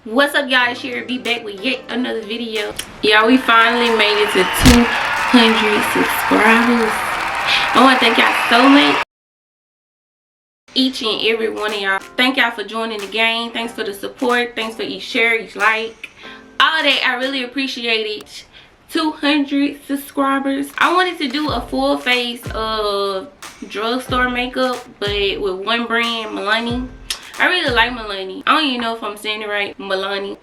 What's up, y'all? It's Sherry B back with yet another video. Y'all, we finally made it to 200 subscribers. I want to thank y'all so much, each and every one of y'all. Thank y'all for joining the game. Thanks for the support. Thanks for each share, each like, all that. I really appreciate it. 200 subscribers. I wanted to do a full face of drugstore makeup, but with one brand, Milani. I really like Milani. I don't even know if I'm saying it right. Milani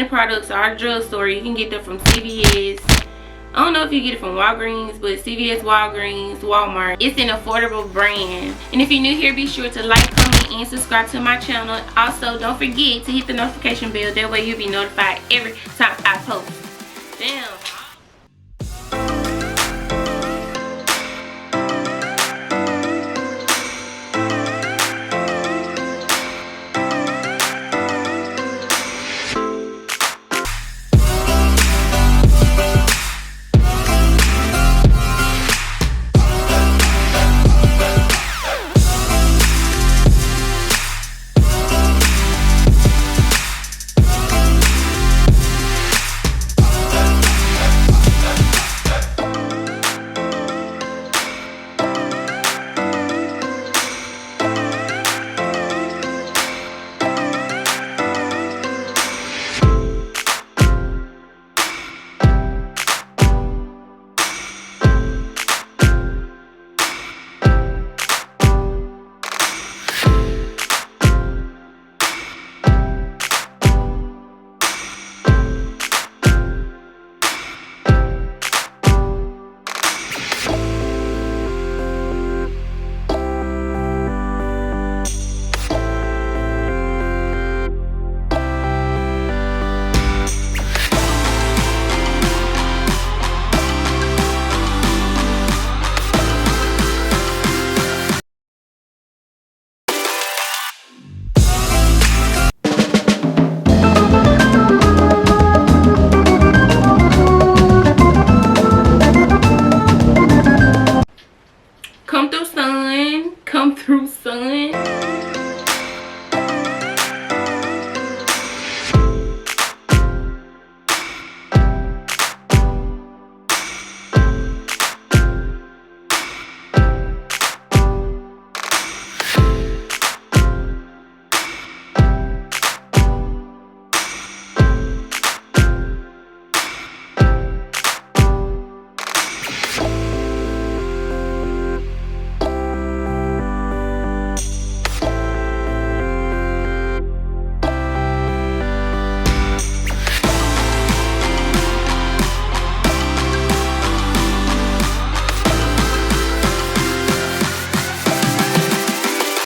products are drugstore. You can get them from CVS. I don't know if you get it from Walgreens, but CVS, Walgreens, Walmart. It's an affordable brand. And if you're new here, be sure to like, comment, and subscribe to my channel. Also, don't forget to hit the notification bell. That way you'll be notified every time I post. Damn.